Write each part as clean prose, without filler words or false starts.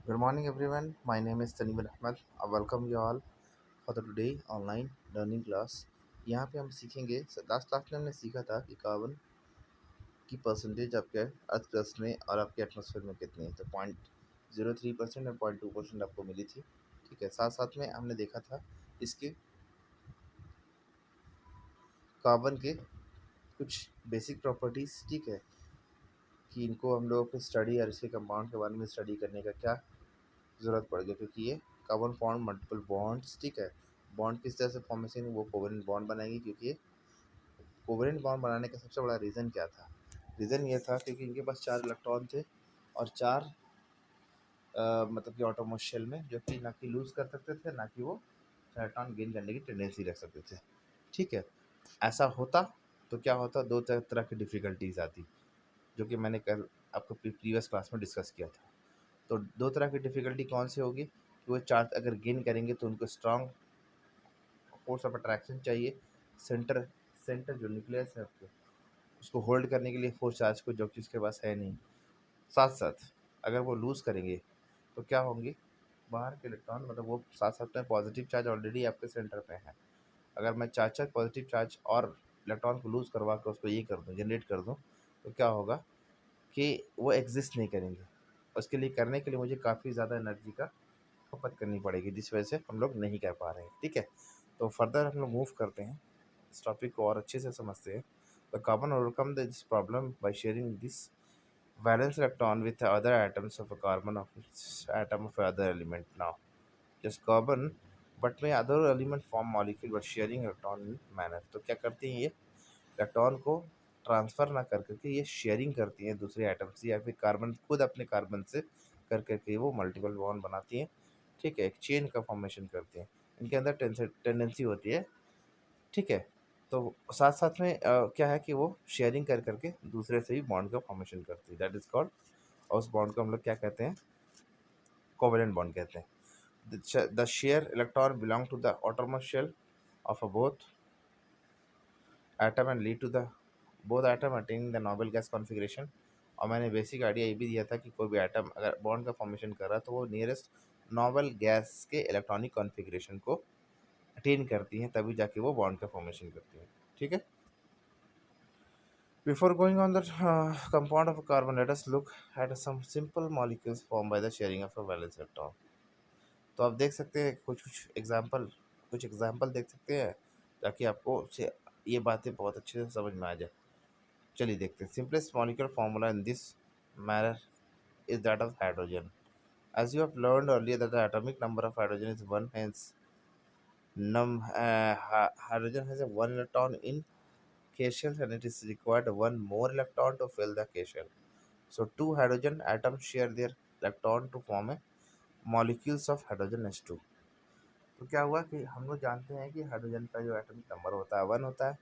Good morning, everyone. My name is Tanim Ahmed. I welcome you all for the today online learning class. यहाँ पे हम सीखेंगे last class में हमने सीखा था कि कार्बन की परसेंटेज आपके अर्थ क्रस्ट में और आपके एटमॉस्फेयर में कितनी है। तो 0.03% और 0.2% आपको मिली थी। ठीक है, साथ साथ में हमने देखा था इसके कार्बन के कुछ बेसिक प्रॉपर्टीज़। ठीक है, कि इनको हम लोगों को स्टडी और इसके कंपाउंड के बारे में स्टडी करने का क्या ज़रूरत पड़ गई, क्योंकि ये कार्बन फॉर्म मल्टीपल बॉन्ड्स। ठीक है, बॉन्ड किस तरह से फॉर्मेशन वो कोवेलेंट बॉन्ड बनाएंगे, क्योंकि ये कोवेलेंट बॉन्ड बनाने का सबसे बड़ा रीज़न क्या था। रीज़न ये था क्योंकि इनके पास 4 इलेक्ट्रॉन थे और 4 मतलब कि ऑटोमोस्ट शेल में, जो कि ना कि लूज़ कर सकते थे ना कि वो इलेक्ट्रॉन गेन करने की टेंडेंसी रख सकते थे। ठीक है, ऐसा होता तो क्या होता, दो तरह की डिफ़िकल्टीज आती, जो कि मैंने कल आपको प्रीवियस क्लास में डिस्कस किया था। तो दो तरह की डिफ़िकल्टी कौन सी होगी कि वो चार्ज अगर गेन करेंगे तो उनको स्ट्रॉन्ग फोर्स ऑफ अट्रैक्शन चाहिए, सेंटर सेंटर जो न्यूक्लियस है आपके, उसको होल्ड करने के लिए फोर्स चार्ज को, जो कि उसके पास है नहीं। साथ साथ अगर वो लूज़ करेंगे तो क्या होंगे, बाहर के इलेक्ट्रॉन, मतलब वो साथ साथ में पॉजिटिव चार्ज ऑलरेडी आपके सेंटर पे है। अगर मैं चार चार पॉजिटिव चार्ज और इलेक्ट्रॉन को लूज़ करवा के उसको ये कर दूँ, जनरेट कर दूँ, तो क्या होगा कि वो एग्जिस्ट नहीं करेंगे। उसके लिए करने के लिए मुझे काफ़ी ज़्यादा एनर्जी का खपत करनी पड़ेगी, जिस वजह से हम लोग नहीं कर पा रहे हैं। ठीक है, तो फर्दर हम लोग मूव करते हैं, इस टॉपिक को और अच्छे से समझते हैं। The carbon overcome this problem by sharing this valence electron with the other atoms of a carbon of its atom of other element. Now just carbon but may other element form molecule but sharing electron in manner. तो क्या करती हैं ये, electron को transfer ना कर करके ये शेयरिंग करती हैं दूसरे एटम से, या फिर कार्बन खुद अपने कार्बन से कर करके वो मल्टीपल बॉन्ड बनाती हैं। ठीक है, एक चेन का फॉर्मेशन करती हैं, इनके अंदर टेंडेंसी होती है। ठीक है, तो साथ साथ में क्या है कि वो शेयरिंग कर करके दूसरे से भी बॉन्ड का फॉर्मेशन करती है, दैट इज कॉल्ड, और उस बॉन्ड को हम लोग क्या कहते हैं, कोवेलेंट बॉन्ड कहते हैं। The share electron belong to the outermost shell of a both atom and lead to the both atom attaining the noble gas configuration। और मैंने बेसिक आइडिया ये भी दिया था कि कोई भी एटम अगर बॉन्ड का फॉर्मेशन कर रहा है तो वो नियरेस्ट नॉबल गैस के इलेक्ट्रॉनिक कॉन्फ़िगरेशन को अटेन करती हैं, तभी जाके वो बॉन्ड का फॉर्मेशन करती हैं। ठीक है, before going on the compound of a carbon, let us look at some simple molecules formed by the sharing of a valence electron। तो आप देख सकते हैं कुछ एग्जाम्पल देख सकते हैं, ताकि आपको ये बातें बहुत अच्छे से समझ में आ जाए। चलिए देखते हैं। Simplest molecular formula in this matter is that of hydrogen. As you have learned earlier that the atomic number of hydrogen is 1, hence hydrogen has a 1 electron in K shell and it is required one more electron to fill the K shell. So two hydrogen atoms share their electron to form a molecules of hydrogen s2। तो क्या हुआ कि हम लोग जानते हैं कि hydrogen का जो एटॉमिक नंबर होता है 1 होता है,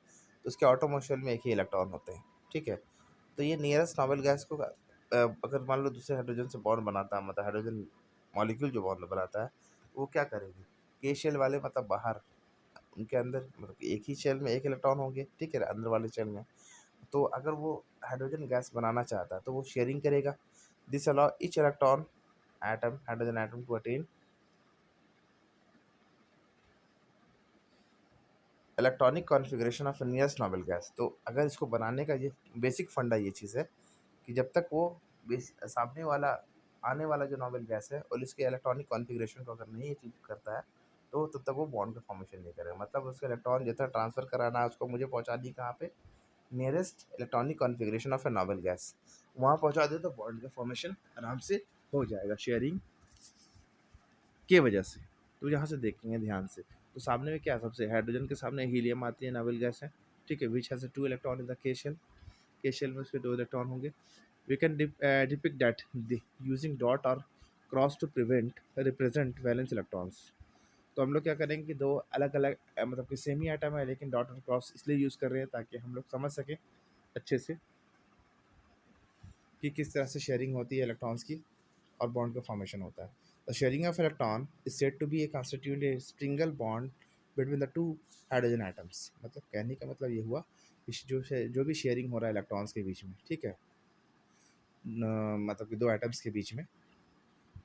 तो उसके ऑटोमोशल में एक ही इलेक्ट्रॉन होते हैं। ठीक है, तो ये नियरेस्ट नोबल गैस को अगर मान लो दूसरे हाइड्रोजन से बॉन्ड बनाता है, मतलब हाइड्रोजन मॉलिक्यूल जो बॉन्ड बनाता है, वो क्या करेगी, के शेल वाले मतलब बाहर, उनके अंदर मतलब एक ही शेल में एक इलेक्ट्रॉन होंगे। ठीक है, अंदर वाले शेल में, तो अगर वो हाइड्रोजन गैस बनाना चाहता है तो वो शेयरिंग करेगा। This allow each electron atom hydrogen atom to attain electronic configuration of nearest noble gas. तो अगर इसको बनाने का ये बेसिक फंडा ये चीज़ है कि जब तक वो सामने वाला आने वाला जो नोबल गैस है और इसके इलेक्ट्रॉनिक कॉन्फ़िगरेशन को अगर नहीं अचीव करता है, तो तब तक वो बॉन्ड का फॉर्मेशन नहीं करेगा। मतलब उसका इलेक्ट्रॉन जितना ट्रांसफ़र कराना है उसको मुझे पहुँचा दी कहाँ पे, nearest electronic configuration of a noble gas, वहाँ पहुँचा दे तो बॉन्ड का फॉर्मेशन आराम से हो जाएगा शेयरिंग के वजह से। तो यहाँ से देखेंगे ध्यान से, तो सामने में क्या है, सबसे हाइड्रोजन के सामने हीलियम आती है, नोबल गैस है। ठीक है, which has 2 electron in the K shell, K shell में उसके 2 इलेक्ट्रॉन होंगे। We can depict that using dot और cross to represent valence electrons. तो हम लोग क्या करेंगे कि दो अलग अलग मतलब कि सेम ही आइटम है, लेकिन डॉट और क्रॉस इसलिए यूज़ कर रहे हैं ताकि हम लोग समझ सकें अच्छे से कि किस तरह से शेयरिंग होती है इलेक्ट्रॉन्स की और बॉन्ड का फॉर्मेशन होता है। The sharing of electron is said to be a constitute a single bond between the two hydrogen atoms. मतलब कहने का मतलब ये हुआ कि जो भी शेयरिंग हो रहा है इलेक्ट्रॉन्स के बीच में, ठीक है, मतलब कि दो एटम्स के बीच में,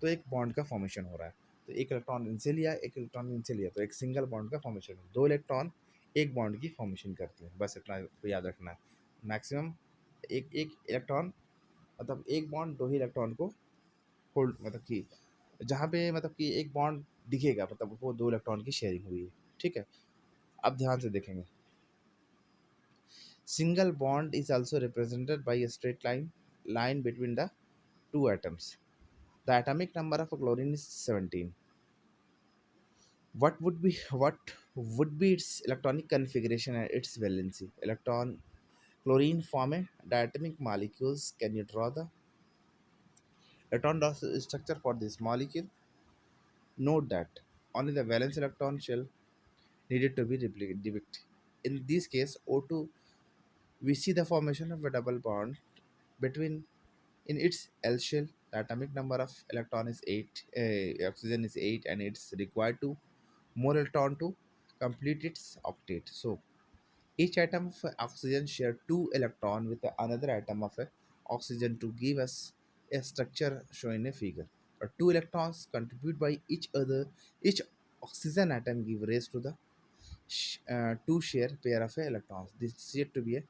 तो एक बॉन्ड का फॉर्मेशन हो रहा है। तो एक इलेक्ट्रॉन इनसे लिया, एक इलेक्ट्रॉन इनसे लिया, तो एक सिंगल बॉन्ड का फॉर्मेशन। दो इलेक्ट्रॉन एक बॉन्ड की फॉर्मेशन करते हैं, बस इतना आपको याद रखना है। मैक्सिमम एक एक इलेक्ट्रॉन, मतलब एक बॉन्ड दो ही इलेक्ट्रॉन को होल्ड, मतलब कि जहाँ पे मतलब कि एक बॉन्ड दिखेगा मतलब वो दो इलेक्ट्रॉन की शेयरिंग हुई है, ठीक है। अब ध्यान से देखेंगे, single bond is also represented by a straight line between the two atoms. The atomic number of chlorine is 17. What would be its electronic configuration and its valency? Electron chlorine form a diatomic molecules. Can you draw the electron structure for this molecule? Note that only the valence electron shell needed to be depicted. In this case, O2, we see the formation of a double bond between in its L shell. The atomic number of electron is 8, oxygen is 8, and it's required to more electron to complete its octet. So each atom of oxygen share two electron with another atom of oxygen to give us a structure shown in a figure. Two electrons contribute by each other. Each oxygen atom give rise to the two share pair of electrons. This is said to be a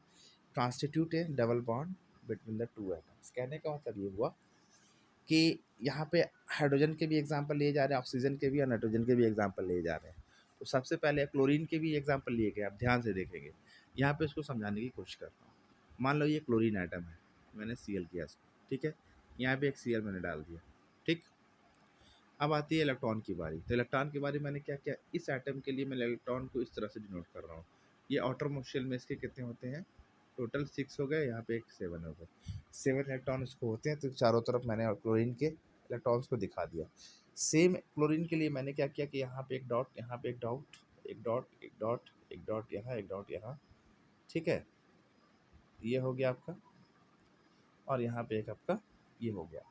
constitute a double bond between the two atoms. कहने का मतलब ये हुआ कि यहाँ पे hydrogen के भी एग्जाम्पल लिए जा रहे हैं, ऑक्सीजन के भी और नाइट्रोजन के भी एग्जाम्पल लिए जा रहे हैं। तो सबसे पहले क्लोरीन के भी एग्जाम्पल लिए गए, आप ध्यान से देखेंगे। यहाँ पे इसको समझाने की कोशिश करता हूँ। मान लो ये क्लोरीन आइटम है, मैंने Cl किया इसको, ठीक है। यहाँ पे एक Cl मैंने डाल दिया, ठीक। अब आती है इलेक्ट्रॉन की बारी। तो इलेक्ट्रॉन की बारी मैंने क्या किया, इस आइटम के लिए मैं इलेक्ट्रॉन को इस तरह से डिनोट कर रहा हूँ। ये आउटर मोस्ट शेल में इसके कितने होते हैं, टोटल 6 हो गए, यहाँ पे एक 7 हो गए, 7 इलेक्ट्रॉन इसको होते हैं। तो चारों तरफ मैंने क्लोरीन के इलेक्ट्रॉन्स को दिखा दिया। सेम क्लोरीन के लिए मैंने क्या किया कि यहाँ पे एक डॉट, यहाँ पे एक डॉट, एक डॉट, एक डॉट, एक डॉट यहाँ, एक डॉट यहाँ, ठीक है। ये हो गया आपका, और यहाँ पे एक आपका ये हो गया।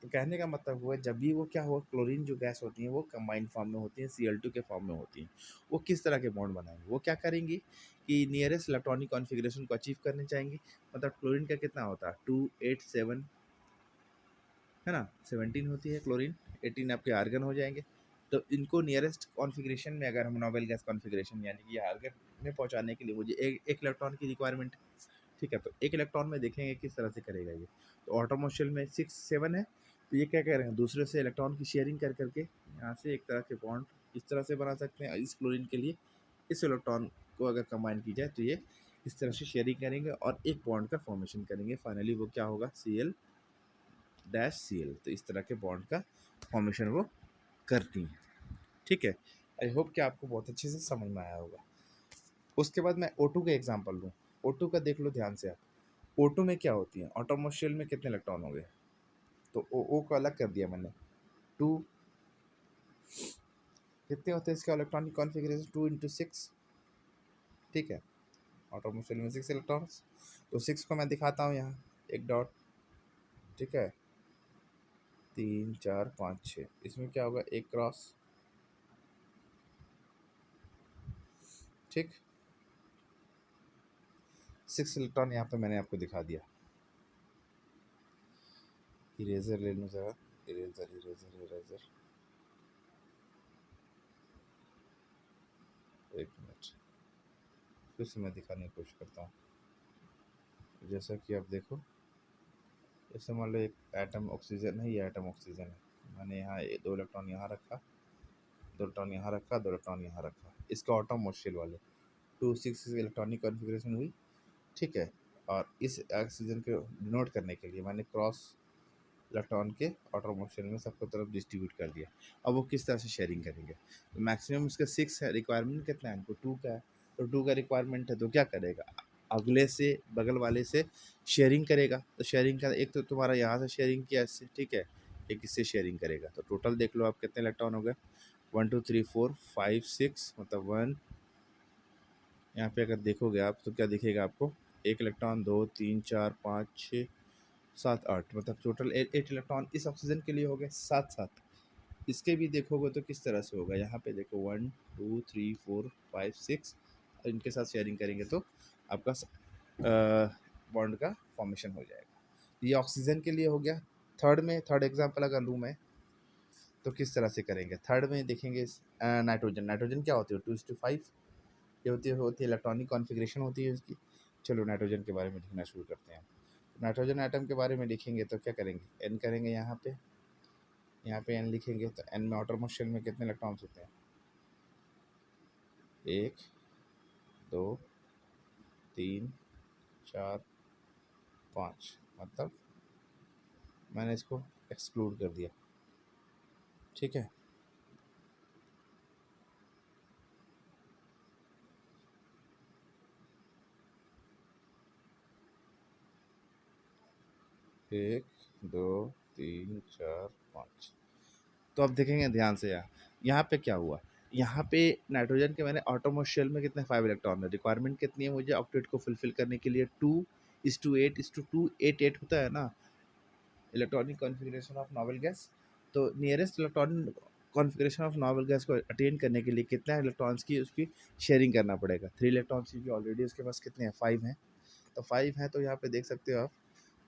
तो कहने का मतलब हुआ जब भी वो क्या हुआ, क्लोरीन जो गैस होती है वो कंबाइंड फॉर्म में होती है, Cl2 के फॉर्म में होती हैं। वो किस तरह के बॉन्ड बनाएंगे, वो क्या करेंगी कि नियरेस्ट इलेक्ट्रॉनिक कॉन्फ़िगरेशन को अचीव करने चाहेंगे। मतलब क्लोरीन का कितना होता है, 2 8 7 है ना, 17 होती है क्लोरीन, 18 आपके आर्गन हो जाएंगे। तो इनको नियरेस्ट कॉन्फ़िगरेशन में अगर हम नोबेल गैस कॉन्फ़िगरेशन यानी कि आर्गन में पहुंचाने के लिए मुझे एक इलेक्ट्रॉन की रिक्वायरमेंट, ठीक है। तो एक इलेक्ट्रॉन में देखेंगे किस तरह से करेगा ये। तो ऑटोमोबाइल में 6 7 है, तो ये क्या कह रहे हैं, दूसरे से इलेक्ट्रॉन की शेयरिंग कर करके यहाँ से एक तरह के बॉन्ड इस तरह से बना सकते हैं। इस क्लोरीन के लिए इस इलेक्ट्रॉन को अगर कंबाइन की जाए तो ये इस तरह से शेयरिंग करेंगे और एक बॉन्ड का फॉर्मेशन करेंगे। फाइनली वो क्या होगा, Cl डैश Cl। तो इस तरह के बॉन्ड का फॉर्मेशन वो करती हैं, ठीक है। आई होप कि आपको बहुत अच्छे से समझ में आया होगा। उसके बाद मैं O2 का एग्जांपल लूँ। O2 का देख लो ध्यान से आप। O2 में क्या होती है, ऑटोमोबाइल में कितने इलेक्ट्रॉन हो गए, तो O को अलग कर दिया मैंने, 2 कितने होते हैं इसका इलेक्ट्रॉनिक कॉन्फ़िगरेशन, 2 × 6, ठीक है। ऑटोमोबाइल में 6 इलेक्ट्रॉन्स, तो 6 को मैं दिखाता हूँ यहाँ, एक डॉट, ठीक है, 3 4 5 6, इसमें क्या होगा, एक क्रॉस, ठीक। 6 इलेक्ट्रॉन यहाँ पे मैंने आपको दिखा दिया। इरेजर ले लूँ ज़रा, इरेजर इरेजर इरेजर, एक मिनट, फिर से मैं दिखाने की कोशिश करता हूँ। जैसा कि आप देखो, जैसे मान लो एक एटम ऑक्सीजन है, ये एटम ऑक्सीजन है, मैंने यहाँ 2 इलेक्ट्रॉन यहाँ रखा, 2 इलेक्ट्रॉन यहाँ रखा, 2 इलेक्ट्रॉन यहाँ रखा, इसका ऑटोमोबाइल वाले 2 6 इलेक्ट्रॉनिक कॉन्फ़िगरेशन हुई, ठीक है। और इस ऑक्सीजन को डिनोट करने के लिए मैंने क्रॉस इलेक्ट्रॉन के ऑटोमोबाइल में सबको तरफ डिस्ट्रीब्यूट कर दिया। अब वो किस तरह से शेयरिंग करेंगे, तो मैक्सिमम इसका 6 है, रिक्वायरमेंट कितना है इनको, 2 का है। तो 2 का रिक्वायरमेंट है, तो क्या करेगा, अगले से बगल वाले से शेयरिंग करेगा। तो शेयरिंग का एक तो तुम्हारा यहाँ से शेयरिंग किया इससे, ठीक है, एक इससे शेयरिंग करेगा। तो टोटल देख लो आप कितने इलेक्ट्रॉन हो गए, 1 2 3 4 5 6, मतलब 1, यहाँ पे अगर देखोगे आप तो क्या दिखेगा आपको, एक इलेक्ट्रॉन, 2 3 4 5 6 7 8, मतलब टोटल 8 इलेक्ट्रॉन इस ऑक्सीजन के लिए हो गए। साथ साथ इसके भी देखोगे तो किस तरह से होगा, यहाँ पे देखो 1 2 3 4 5 6, और इनके साथ शेयरिंग करेंगे तो आपका बॉन्ड का फॉर्मेशन हो जाएगा। ये ऑक्सीजन के लिए हो गया। थर्ड एग्जांपल अगर लूँ मैं, तो किस तरह से करेंगे। थर्ड में देखेंगे नाइट्रोजन। नाइट्रोजन क्या होती है, 2:5 ये होती है इलेक्ट्रॉनिक कॉन्फ़िगरेशन होती है उसकी। चलो नाइट्रोजन के बारे में लिखना शुरू करते हैं। नाइट्रोजन एटम के बारे में लिखेंगे तो क्या करेंगे, एन करेंगे यहाँ पे एन लिखेंगे तो एन में आउटर मोस्ट शेल में कितने इलेक्ट्रॉन्स होते हैं, 1 2 3 4 5, मतलब मैंने इसको एक्सक्लूड कर दिया, ठीक है। एक 2 3 4 5। तो अब देखेंगे ध्यान से, यहाँ पे क्या हुआ, यहाँ पे नाइट्रोजन के मैंने ऑटोमोस्ट शेल में कितने 5 इलेक्ट्रॉन है, रिक्वायरमेंट कितनी है मुझे ऑक्टेट को फुलफिल करने के लिए, 2:8:2 8 8 होता है ना electronic configuration of noble gas. तो nearest electronic configuration of noble gas को अटेन करने के लिए कितना इलेक्ट्रॉन्स की उसकी शेयरिंग करना पड़ेगा, 3 इलेक्ट्रॉन्स की ऑलरेडी उसके पास कितने हैं, 5 हैं। तो 5 हैं तो यहाँ पे देख सकते हो आप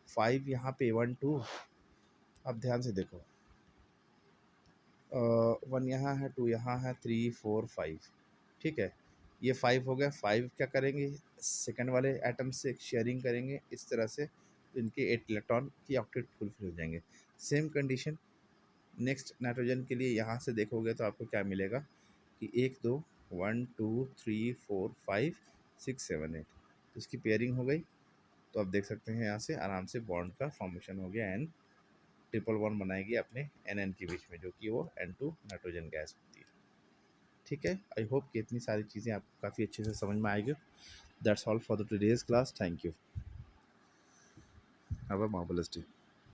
5 यहाँ पे 1 2, अब ध्यान से देखो 1 यहाँ है, 2 यहाँ है, 3 4 5, ठीक है। ये 5 हो गया, 5 क्या करेंगे सेकंड वाले एटम से शेयरिंग करेंगे इस तरह से, तो इनके 8 इलेक्ट्रॉन की ऑक्टेट फुलफिल हो जाएंगे। सेम कंडीशन नेक्स्ट नाइट्रोजन के लिए यहाँ से देखोगे तो आपको क्या मिलेगा कि 1 2 1 2 3 4 5 6 7 8, तो इसकी पेयरिंग हो गई। तो आप देख सकते हैं यहाँ से आराम से बॉन्ड का फॉर्मेशन हो गया, एन ट्रिपल बॉन्ड बनाएगी अपने एन एन के बीच में, जो कि वो N2 नाइट्रोजन गैस होती है, ठीक है। आई होप कि इतनी सारी चीज़ें आपको काफ़ी अच्छे से समझ में आएगी। That's all for the today's class, thank you, have a marvellous day.